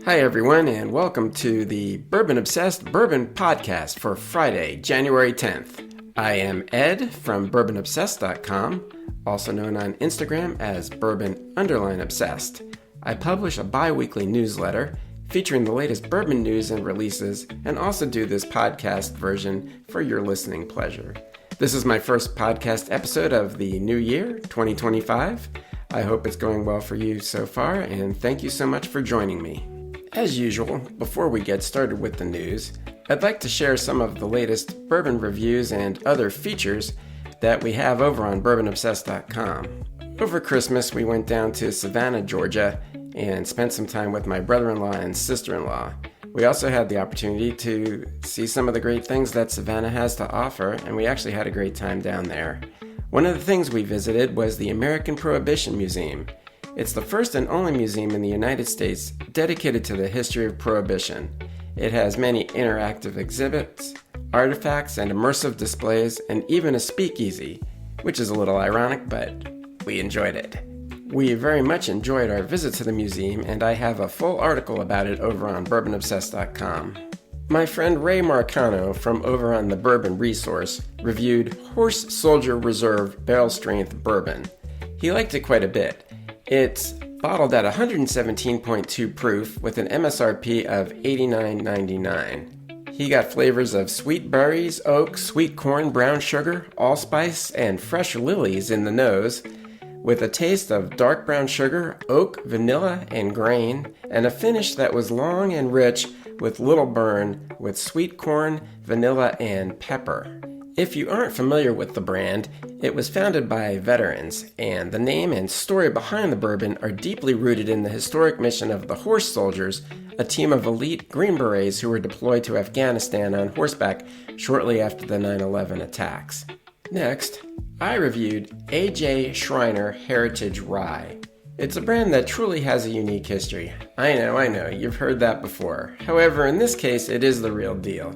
Hi everyone, and welcome to the Bourbon Obsessed Bourbon Podcast for Friday, January 10th. I am Ed from bourbonobsessed.com, also known on Instagram as bourbon_obsessed. I publish a bi-weekly newsletter featuring the latest bourbon news and releases, and also do this podcast version for your listening pleasure. This is my first podcast episode of the new year, 2025. I hope it's going well for you so far, and thank you so much for joining me. As usual, before we get started with the news, I'd like to share some of the latest bourbon reviews and other features that we have over on bourbonobsessed.com. Over Christmas, we went down to Savannah, Georgia, and spent some time with my brother-in-law and sister-in-law. We also had the opportunity to see some of the great things that Savannah has to offer, and we actually had a great time down there. One of the things we visited was the American Prohibition Museum. It's the first and only museum in the United States dedicated to the history of Prohibition. It has many interactive exhibits, artifacts, and immersive displays, and even a speakeasy, which is a little ironic, but we enjoyed it. We very much enjoyed our visit to the museum, and I have a full article about it over on bourbonobsessed.com. My friend Ray Marcano from over on the Bourbon Resource reviewed Horse Soldier Reserve Barrel Strength Bourbon. He liked it quite a bit. It's bottled at 117.2 proof with an MSRP of $89.99. He got flavors of sweet berries, oak, sweet corn, brown sugar, allspice, and fresh lilies in the nose, with a taste of dark brown sugar, oak, vanilla, and grain, and a finish that was long and rich with little burn with sweet corn, vanilla, and pepper. If you aren't familiar with the brand, it was founded by veterans, and the name and story behind the bourbon are deeply rooted in the historic mission of the Horse Soldiers, a team of elite Green Berets who were deployed to Afghanistan on horseback shortly after the 9/11 attacks. Next, I reviewed A.J. Schreiner Heritage Rye. It's a brand that truly has a unique history. I know, you've heard that before. However, in this case, it is the real deal.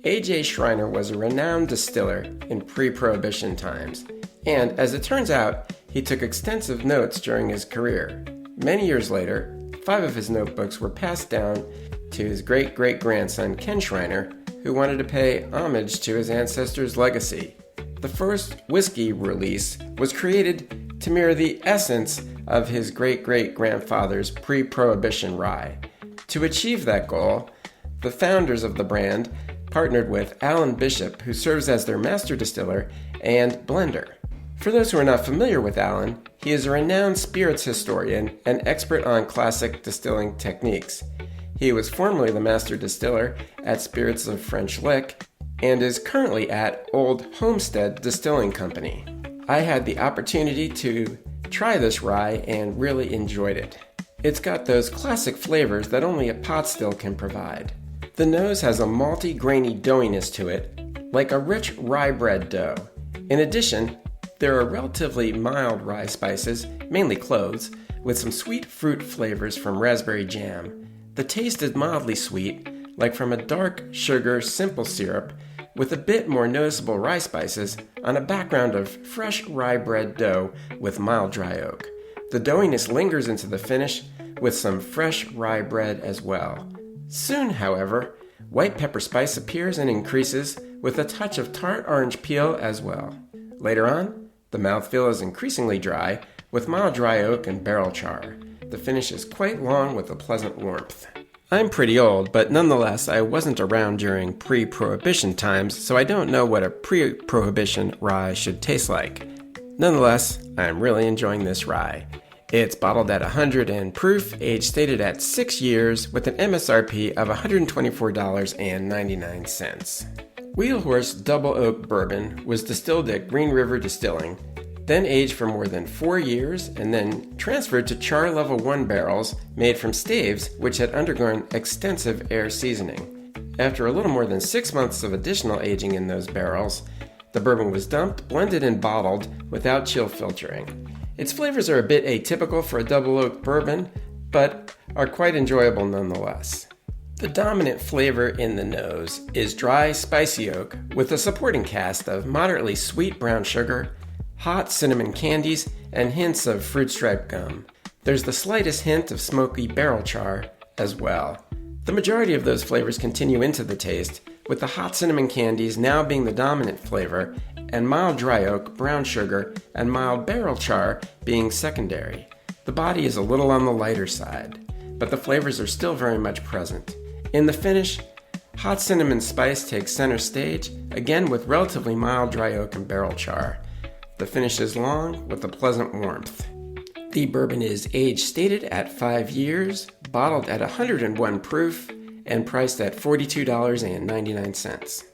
A.J. Schreiner was a renowned distiller in pre-Prohibition times, and as it turns out, he took extensive notes during his career. Many years later, 5 of his notebooks were passed down to his great-great-grandson Ken Schreiner, who wanted to pay homage to his ancestors' legacy. The first whiskey release was created to mirror the essence of his great-great-grandfather's pre-Prohibition rye. To achieve that goal, the founders of the brand partnered with Alan Bishop, who serves as their master distiller and blender. For those who are not familiar with Alan, he is a renowned spirits historian and expert on classic distilling techniques. He was formerly the master distiller at Spirits of French Lick and is currently at Old Homestead Distilling Company. I had the opportunity to try this rye and really enjoyed it. It's got those classic flavors that only a pot still can provide. The nose has a malty, grainy doughiness to it, like a rich rye bread dough. In addition, there are relatively mild rye spices, mainly cloves, with some sweet fruit flavors from raspberry jam. The taste is mildly sweet, like from a dark sugar simple syrup, with a bit more noticeable rye spices on a background of fresh rye bread dough with mild dry oak. The doughiness lingers into the finish with some fresh rye bread as well. Soon, however, white pepper spice appears and increases with a touch of tart orange peel as well. Later on, the mouthfeel is increasingly dry with mild dry oak and barrel char. The finish is quite long with a pleasant warmth. I'm pretty old, but nonetheless, I wasn't around during pre-Prohibition times, so I don't know what a pre-Prohibition rye should taste like. Nonetheless, I'm really enjoying this rye. It's bottled at 100 proof, age stated at 6 years, with an MSRP of $124.99. Wheelhorse Double Oak Bourbon was distilled at Green River Distilling, then aged for more than 4 years, and then transferred to char level 1 barrels made from staves which had undergone extensive air seasoning. After a little more than 6 months of additional aging in those barrels, the bourbon was dumped, blended, and bottled without chill filtering. Its flavors are a bit atypical for a double oak bourbon, but are quite enjoyable nonetheless. The dominant flavor in the nose is dry, spicy oak with a supporting cast of moderately sweet brown sugar, hot cinnamon candies, and hints of fruit stripe gum. There's the slightest hint of smoky barrel char, as well. The majority of those flavors continue into the taste, with the hot cinnamon candies now being the dominant flavor, and mild dry oak, brown sugar, and mild barrel char being secondary. The body is a little on the lighter side, but the flavors are still very much present. In the finish, hot cinnamon spice takes center stage, again with relatively mild dry oak and barrel char. The finish is long with a pleasant warmth. The bourbon is age stated at 5 years, bottled at 101 proof, and priced at $42.99.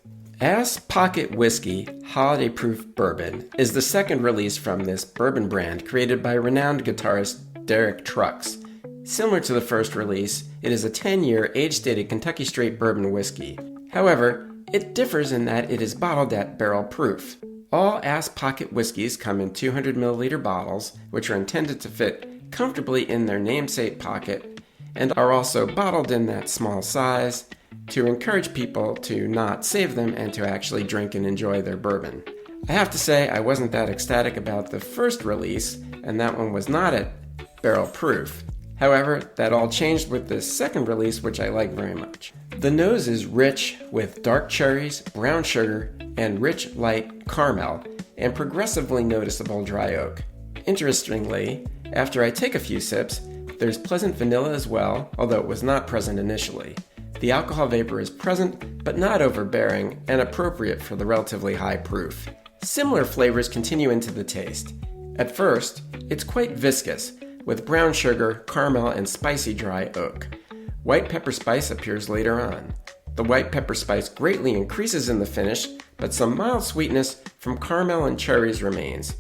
Ass Pocket Whiskey Holiday Proof Bourbon is the second release from this bourbon brand created by renowned guitarist Derek Trucks. Similar to the first release, it is a 10-year age-stated Kentucky Straight bourbon whiskey. However, it differs in that it is bottled at barrel proof. All Ass Pocket whiskeys come in 200 milliliter bottles, which are intended to fit comfortably in their namesake pocket, and are also bottled in that small size to encourage people to not save them and to actually drink and enjoy their bourbon. I have to say I wasn't that ecstatic about the first release, and that one was not at barrel proof. However, that all changed with the second release, which I like very much. The nose is rich with dark cherries, brown sugar, and rich light caramel, and progressively noticeable dry oak. Interestingly, after I take a few sips, there's pleasant vanilla as well, although it was not present initially. The alcohol vapor is present, but not overbearing, and appropriate for the relatively high proof. Similar flavors continue into the taste. At first, it's quite viscous, with brown sugar, caramel, and spicy dry oak. White pepper spice appears later on. The white pepper spice greatly increases in the finish, but some mild sweetness from caramel and cherries remains.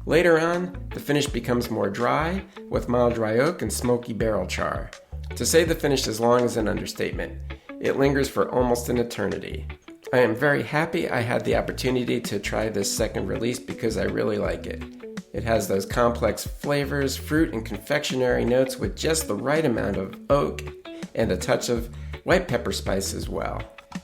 Later on, the finish becomes more dry, with mild dry oak and smoky barrel char. To say the finish is long is an understatement. It lingers for almost an eternity. I am very happy I had the opportunity to try this second release because I really like it. It has those complex flavors, fruit and confectionery notes with just the right amount of oak and a touch of white pepper spice as well.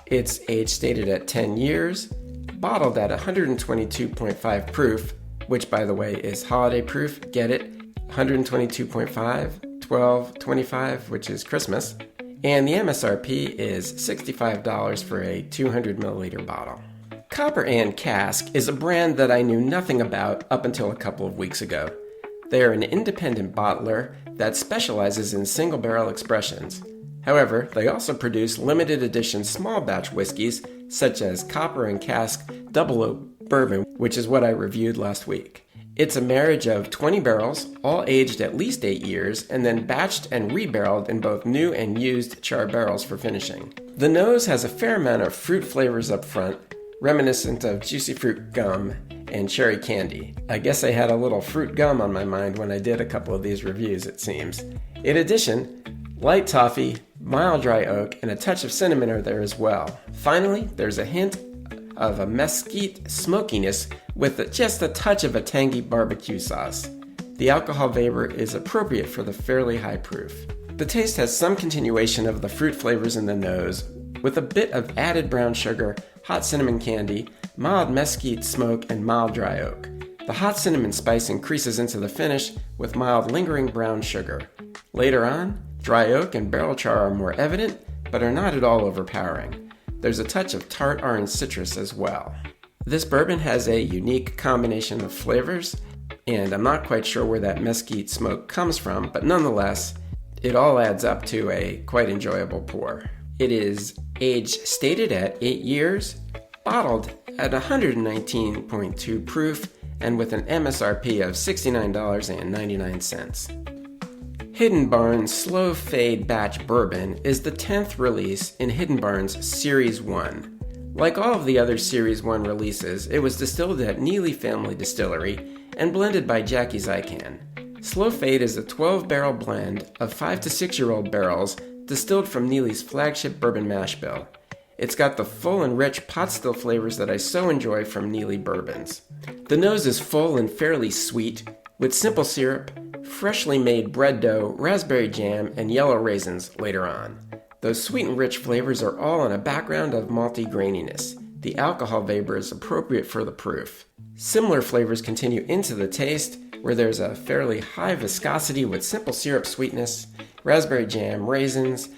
It's age stated at 10 years, bottled at 122.5 proof, which by the way is holiday proof, get it? 122.5, 12.25, which is Christmas, and the MSRP is $65 for a 200 milliliter bottle. Copper & Cask is a brand that I knew nothing about up until a couple of weeks ago. They are an independent bottler that specializes in single barrel expressions. However, they also produce limited edition small batch whiskeys such as Copper & Cask Double Oak Bourbon, which is what I reviewed last week. It's a marriage of 20 barrels, all aged at least 8 years, and then batched and rebarreled in both new and used char barrels for finishing. The nose has a fair amount of fruit flavors up front, reminiscent of juicy fruit gum and cherry candy. I guess I had a little fruit gum on my mind when I did a couple of these reviews, it seems. In addition, light toffee, mild dry oak, and a touch of cinnamon are there as well. Finally, there's a hint of a mesquite smokiness with just a touch of a tangy barbecue sauce. The alcohol vapor is appropriate for the fairly high proof. The taste has some continuation of the fruit flavors in the nose, with a bit of added brown sugar, hot cinnamon candy, mild mesquite smoke, and mild dry oak. The hot cinnamon spice increases into the finish with mild lingering brown sugar. Later on, dry oak and barrel char are more evident, but are not at all overpowering. There's a touch of tart orange citrus as well. This bourbon has a unique combination of flavors, and I'm not quite sure where that mesquite smoke comes from, but nonetheless, it all adds up to a quite enjoyable pour. It is age stated at 8 years, bottled at 119.2 proof, and with an MSRP of $69.99. Hidden Barn's Slow Fade Batch Bourbon is the 10th release in Hidden Barn's Series 1. Like all of the other Series 1 releases, it was distilled at Neely Family Distillery and blended by Jackie Zykan. Slow Fade is a 12-barrel blend of 5 to 6-year-old barrels distilled from Neely's flagship bourbon mash bill. It's got the full and rich pot still flavors that I so enjoy from Neely bourbons. The nose is full and fairly sweet, with simple syrup, freshly made bread dough, raspberry jam, and yellow raisins later on. Those sweet and rich flavors are all on a background of malty graininess. The alcohol vapor is appropriate for the proof. Similar flavors continue into the taste, where there's a fairly high viscosity with simple syrup sweetness, raspberry jam, raisins,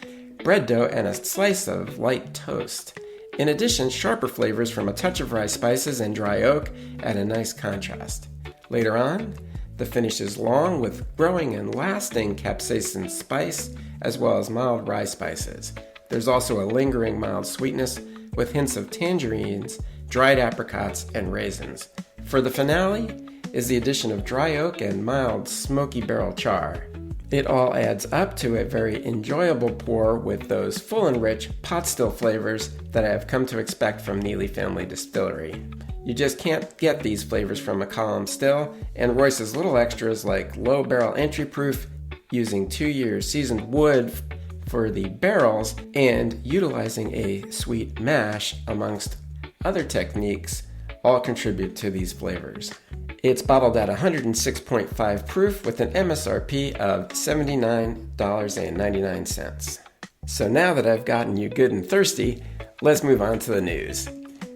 bread dough, and a slice of light toast. In addition, sharper flavors from a touch of rye spices and dry oak add a nice contrast. Later on, the finish is long with growing and lasting capsaicin spice as well as mild rye spices. There's also a lingering mild sweetness with hints of tangerines, dried apricots, and raisins. For the finale is the addition of dry oak and mild smoky barrel char. It all adds up to a very enjoyable pour with those full and rich pot still flavors that I have come to expect from Neely Family Distillery. You just can't get these flavors from a column still, and Royce's little extras like low barrel entry proof, using 2 years seasoned wood for the barrels, and utilizing a sweet mash amongst other techniques all contribute to these flavors. It's bottled at 106.5 proof with an MSRP of $79.99. So now that I've gotten you good and thirsty, let's move on to the news.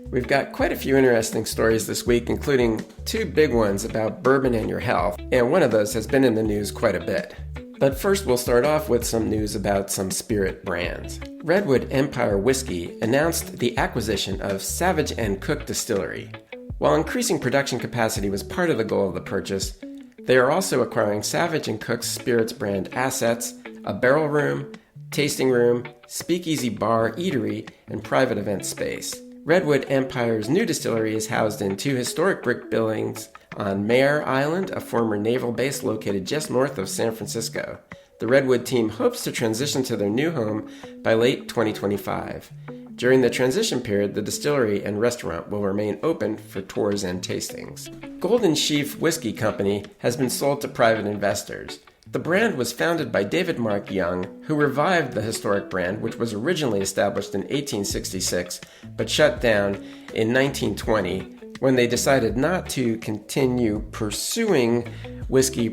We've got quite a few interesting stories this week, including 2 big ones about bourbon and your health, and one of those has been in the news quite a bit. But first, we'll start off with some news about some spirit brands. Redwood Empire Whiskey announced the acquisition of Savage & Cook Distillery. While increasing production capacity was part of the goal of the purchase, they are also acquiring Savage & Cook's spirits brand assets, a barrel room, tasting room, speakeasy bar, eatery, and private event space. Redwood Empire's new distillery is housed in 2 historic brick buildings on Mare Island, a former naval base located just north of San Francisco. The Redwood team hopes to transition to their new home by late 2025. During the transition period, the distillery and restaurant will remain open for tours and tastings. Golden Sheaf Whiskey Company has been sold to private investors. The brand was founded by David Mark Young, who revived the historic brand, which was originally established in 1866 but shut down in 1920 when they decided not to continue pursuing whiskey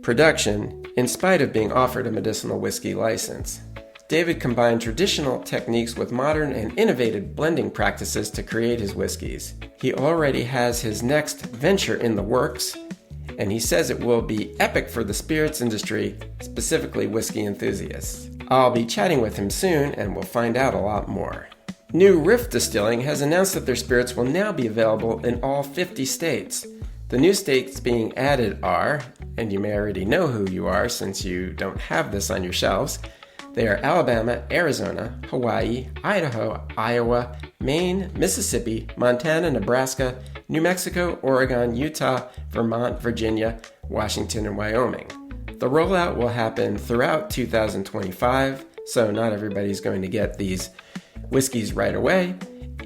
production in spite of being offered a medicinal whiskey license. David combined traditional techniques with modern and innovative blending practices to create his whiskeys. He already has his next venture in the works, and he says it will be epic for the spirits industry, specifically whiskey enthusiasts. I'll be chatting with him soon, and we'll find out a lot more. New Riff Distilling has announced that their spirits will now be available in all 50 states. The new states being added are, and you may already know who you are since you don't have this on your shelves, they are Alabama, Arizona, Hawaii, Idaho, Iowa, Maine, Mississippi, Montana, Nebraska, New Mexico, Oregon, Utah, Vermont, Virginia, Washington, and Wyoming. The rollout will happen throughout 2025, so not everybody's going to get these whiskeys right away,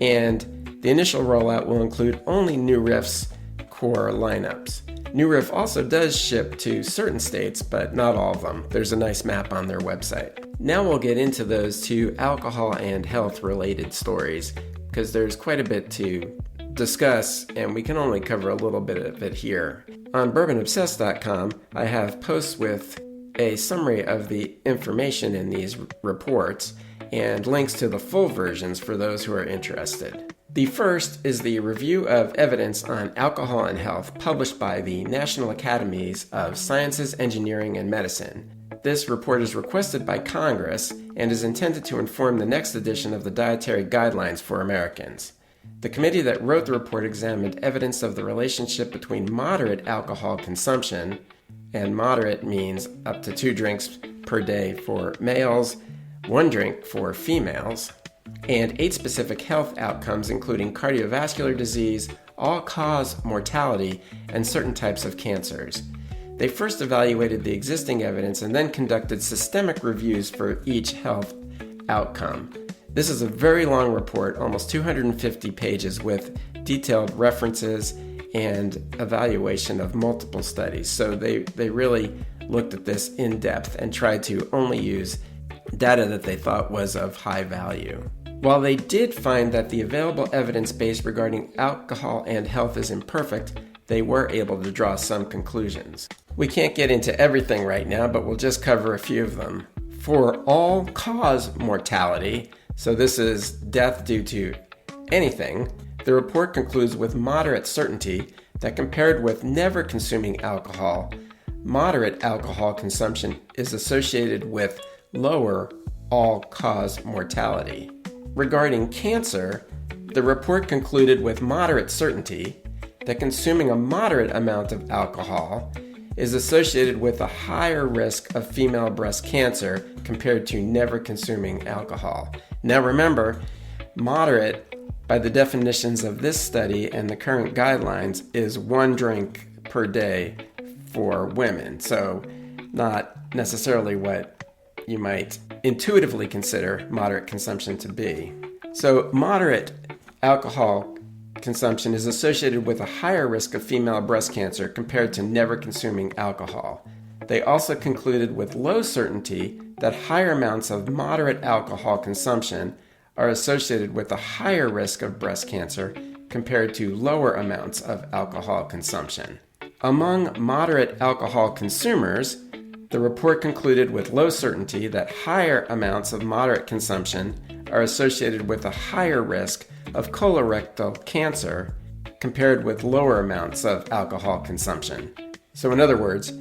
and the initial rollout will include only New Riff's core lineups. New Riff also does ship to certain states, but not all of them. There's a nice map on their website. Now we'll get into those 2 alcohol and health related stories, because there's quite a bit to discuss, and we can only cover a little bit of it here. On bourbonobsessed.com, I have posts with a summary of the information in these reports and links to the full versions for those who are interested. The first is the review of evidence on alcohol and health published by the National Academies of Sciences, Engineering, and Medicine. This report is requested by Congress and is intended to inform the next edition of the Dietary Guidelines for Americans. The committee that wrote the report examined evidence of the relationship between moderate alcohol consumption, and moderate means up to 2 drinks per day for males, 1 drink for females, and 8 specific health outcomes including cardiovascular disease, all-cause mortality, and certain types of cancers. They first evaluated the existing evidence and then conducted systemic reviews for each health outcome. This is a very long report, almost 250 pages, with detailed references and evaluation of multiple studies. So they really looked at this in depth and tried to only use data that they thought was of high value. While they did find that the available evidence base regarding alcohol and health is imperfect, they were able to draw some conclusions. We can't get into everything right now, but we'll just cover a few of them. For all-cause mortality, so this is death due to anything, the report concludes with moderate certainty that compared with never consuming alcohol, moderate alcohol consumption is associated with lower all-cause mortality. Regarding cancer, the report concluded with moderate certainty that consuming a moderate amount of alcohol is associated with a higher risk of female breast cancer compared to never consuming alcohol. Now remember, moderate, by the definitions of this study and the current guidelines, is 1 drink per day for women. So not necessarily what you might intuitively consider moderate consumption to be. So moderate alcohol consumption is associated with a higher risk of female breast cancer compared to never consuming alcohol. They also concluded with low certainty that higher amounts of moderate alcohol consumption are associated with a higher risk of breast cancer compared to lower amounts of alcohol consumption. Among moderate alcohol consumers, the report concluded with low certainty that higher amounts of moderate consumption are associated with a higher risk of colorectal cancer compared with lower amounts of alcohol consumption. So in other words,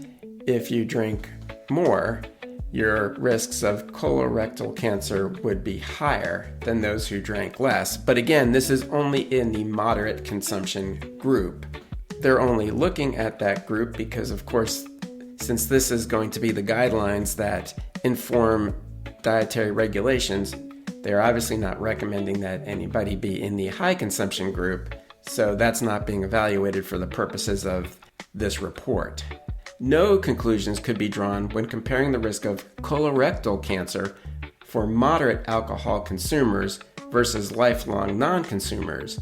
if you drink more, your risks of colorectal cancer would be higher than those who drank less. But again, this is only in the moderate consumption group. They're only looking at that group because, of course, since this is going to be the guidelines that inform dietary regulations, they're obviously not recommending that anybody be in the high consumption group, so that's not being evaluated for the purposes of this report. No conclusions could be drawn when comparing the risk of colorectal cancer for moderate alcohol consumers versus lifelong non-consumers,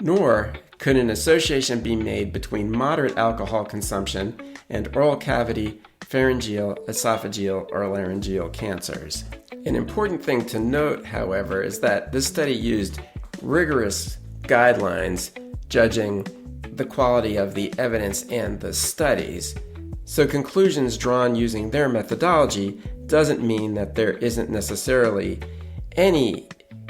nor could an association be made between moderate alcohol consumption and oral cavity, pharyngeal, esophageal, or laryngeal cancers. An important thing to note, however, is that this study used rigorous guidelines judging the quality of the evidence and the studies. So conclusions drawn using their methodology doesn't mean that there isn't necessarily any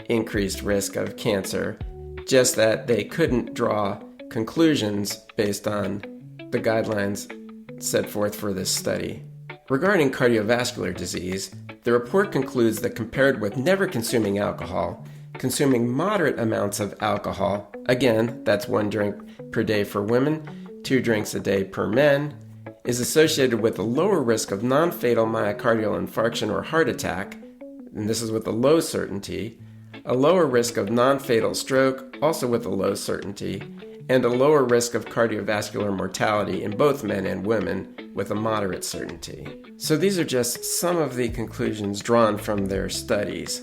increased risk of cancer, just that they couldn't draw conclusions based on the guidelines set forth for this study. Regarding cardiovascular disease, the report concludes that compared with never consuming alcohol, consuming moderate amounts of alcohol, again, that's 1 drink per day for women, 2 drinks a day per men, is associated with a lower risk of non-fatal myocardial infarction or heart attack, and this is with a low certainty, a lower risk of non-fatal stroke, also with a low certainty, and a lower risk of cardiovascular mortality in both men and women with a moderate certainty. So these are just some of the conclusions drawn from their studies.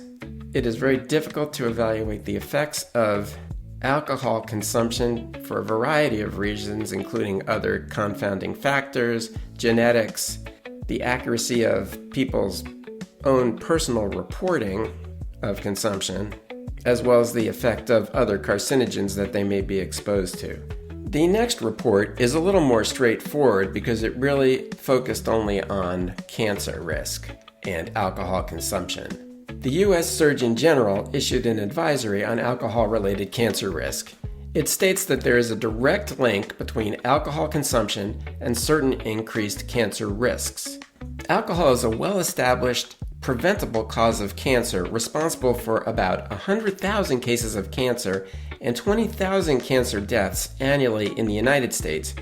It is very difficult to evaluate the effects of alcohol consumption for a variety of reasons, including other confounding factors, genetics, the accuracy of people's own personal reporting of consumption, as well as the effect of other carcinogens that they may be exposed to. The next report is a little more straightforward because it really focused only on cancer risk and alcohol consumption. The U.S. Surgeon General issued an advisory on alcohol-related cancer risk. It states that there is a direct link between alcohol consumption and certain increased cancer risks. Alcohol is a well-established, preventable cause of cancer responsible for about 100,000 cases of cancer and 20,000 cancer deaths annually in the United States,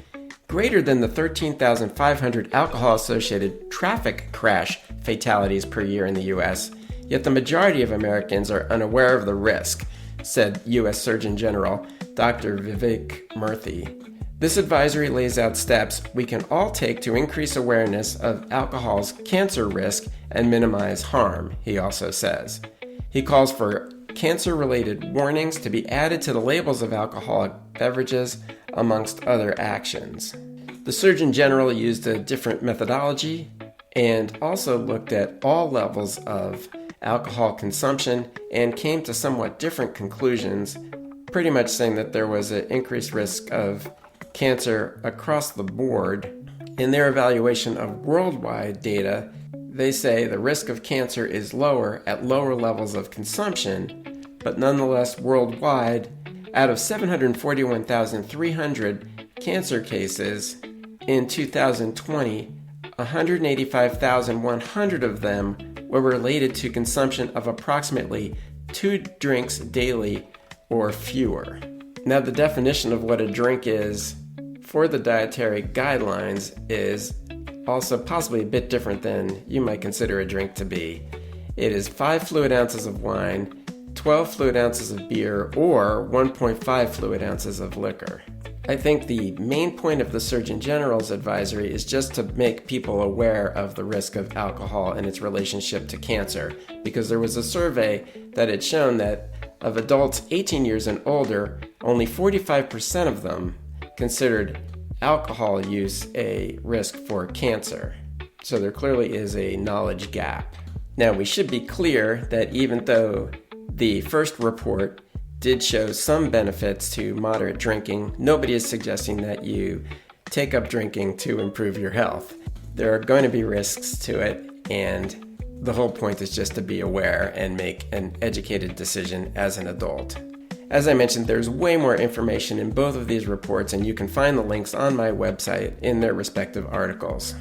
greater than the 13,500 alcohol-associated traffic crash fatalities per year in the U.S., yet the majority of Americans are unaware of the risk, said U.S. Surgeon General Dr. Vivek Murthy. This advisory lays out steps we can all take to increase awareness of alcohol's cancer risk and minimize harm, he also says. He calls for cancer-related warnings to be added to the labels of alcoholic beverages, amongst other actions. The Surgeon General used a different methodology and also looked at all levels of alcohol consumption and came to somewhat different conclusions, pretty much saying that there was an increased risk of cancer across the board. In their evaluation of worldwide data, they say the risk of cancer is lower at lower levels of consumption, but nonetheless worldwide, out of 741,300 cancer cases in 2020, 185,100 of them were related to consumption of approximately 2 drinks daily or fewer. Now, the definition of what a drink is for the dietary guidelines is also possibly a bit different than you might consider a drink to be. It is 5 fluid ounces of wine, 12 fluid ounces of beer, or 1.5 fluid ounces of liquor. I think the main point of the Surgeon General's advisory is just to make people aware of the risk of alcohol and its relationship to cancer, because there was a survey that had shown that of adults 18 years and older, only 45% of them considered alcohol use a risk for cancer. So there clearly is a knowledge gap. Now, we should be clear that even though the first report did show some benefits to moderate drinking, nobody is suggesting that you take up drinking to improve your health. There are going to be risks to it, and the whole point is just to be aware and make an educated decision as an adult. As I mentioned, there's way more information in both of these reports, and you can find the links on my website in their respective articles.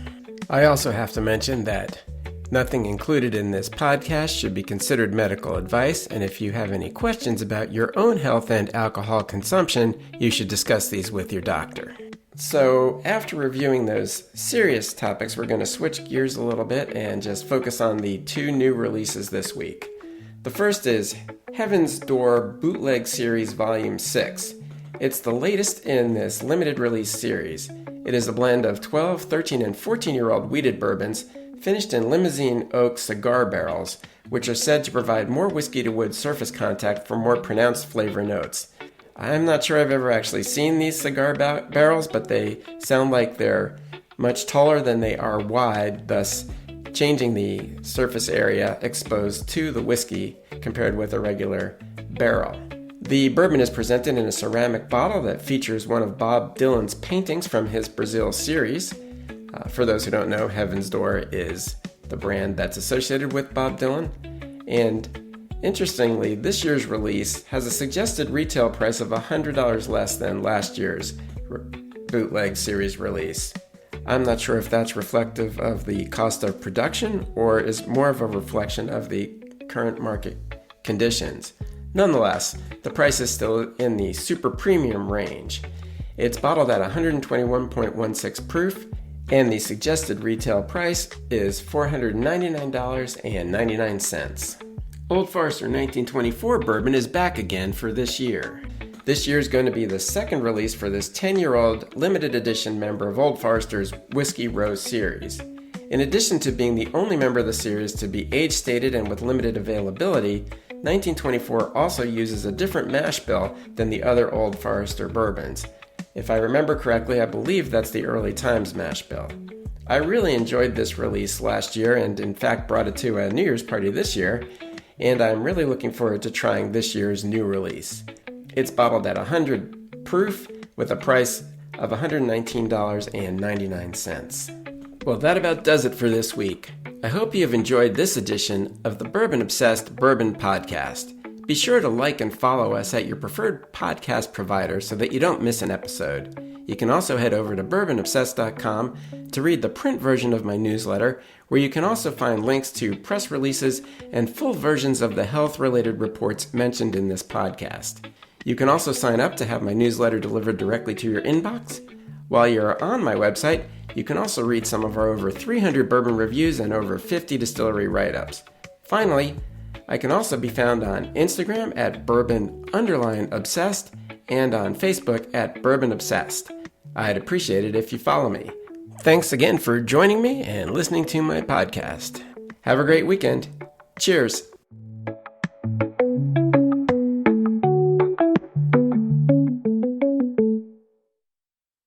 I also have to mention that nothing included in this podcast should be considered medical advice, and if you have any questions about your own health and alcohol consumption, you should discuss these with your doctor. So after reviewing those serious topics, we're going to switch gears a little bit and just focus on the 2 new releases this week. The first is Heaven's Door Bootleg Series Volume 6. It's the latest in this limited release series. It is a blend of 12, 13, and 14-year-old wheated bourbons finished in limousine oak cigar barrels, which are said to provide more whiskey-to-wood surface contact for more pronounced flavor notes. I'm not sure I've ever actually seen these cigar barrels, but they sound like they're much taller than they are wide, thus changing the surface area exposed to the whiskey compared with a regular barrel. The bourbon is presented in a ceramic bottle that features one of Bob Dylan's paintings from his Brazil series. For those who don't know, Heaven's Door is the brand that's associated with Bob Dylan. And interestingly, this year's release has a suggested retail price of $100 less than last year's bootleg series release. I'm not sure if that's reflective of the cost of production or is more of a reflection of the current market conditions. Nonetheless, the price is still in the super premium range. It's bottled at 121.16 proof, and the suggested retail price is $499.99. Old Forester 1924 bourbon is back again for this year. This year is going to be the second release for this 10-year-old limited edition member of Old Forester's Whiskey Row series. In addition to being the only member of the series to be age-stated and with limited availability, 1924 also uses a different mash bill than the other Old Forester bourbons. If I remember correctly, I believe that's the Early Times mash bill. I really enjoyed this release last year and in fact brought it to a New Year's party this year, and I'm really looking forward to trying this year's new release. It's bottled at 100 proof with a price of $119.99. Well, that about does it for this week. I hope you have enjoyed this edition of the Bourbon Obsessed Bourbon Podcast. Be sure to like and follow us at your preferred podcast provider so that you don't miss an episode. You can also head over to bourbonobsessed.com to read the print version of my newsletter, where you can also find links to press releases and full versions of the health-related reports mentioned in this podcast. You can also sign up to have my newsletter delivered directly to your inbox. While you're on my website, you can also read some of our over 300 bourbon reviews and over 50 distillery write-ups. Finally, I can also be found on Instagram at bourbon_obsessed and on Facebook at Bourbon Obsessed. I'd appreciate it if you follow me. Thanks again for joining me and listening to my podcast. Have a great weekend. Cheers.